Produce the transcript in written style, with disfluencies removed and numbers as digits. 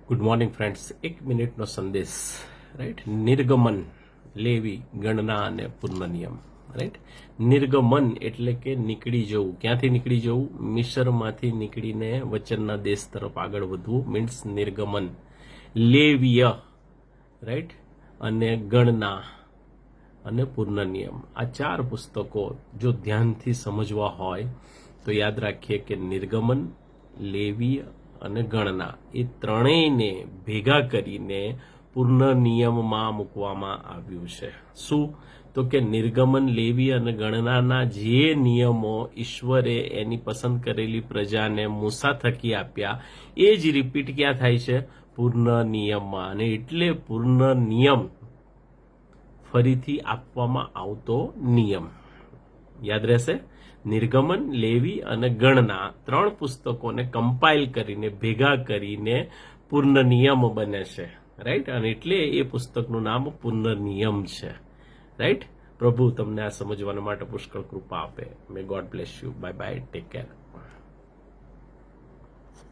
Good morning friends. 1 મિનિટનો સંદેશ. Right. નિર્ગમન, લેવી, ગણના અને પુનર્નિયમ. રાઈટ. નિર્ગમન એટલે કે નીકળી જવું. ક્યાંથી નીકળી જવું? મિસરમાંથી નીકળીને વચનના દેશ તરફ આગળ વધવું મીન્સ નિર્ગમન. લેવીય, રાઈટ, અને ગણના અને પુનર્નિયમ, આ 4 પુસ્તકો જો ધ્યાનથી સમજવા હોય તો યાદ રાખીએ કે નિર્ગમન, લેવીય અને ગણના એ ત્રણેયને ભેગા કરીને પુનર્નિયમમાં મૂકવામાં આવ્યું છે. શું? તો કે નિર્ગમન, લેવી અને ગણનાના જે નિયમો ઈશ્વરે એની પસંદ કરેલી પ્રજાને મૂસા થકી આપ્યા એ જ રિપીટ ક્યાં થાય છે? પુનર્નિયમમાં. અને એટલે પુનર્નિયમ ફરીથી આપવામાં આવતો નિયમ. યાદ રહેશે? નિર્ગમન, લેવી અને ગણના 3 પુસ્તકોને કમ્પાઇલ કરીને ભેગા કરીને પુનર્નિયમ બને છે. રાઈટ. અને એટલે એ પુસ્તકનું નામ પુનર્નિયમ છે. રાઈટ. પ્રભુ તમને આ સમજવા માટે પુષ્કળ કૃપા આપે. મે God bless you. Bye bye. Take care.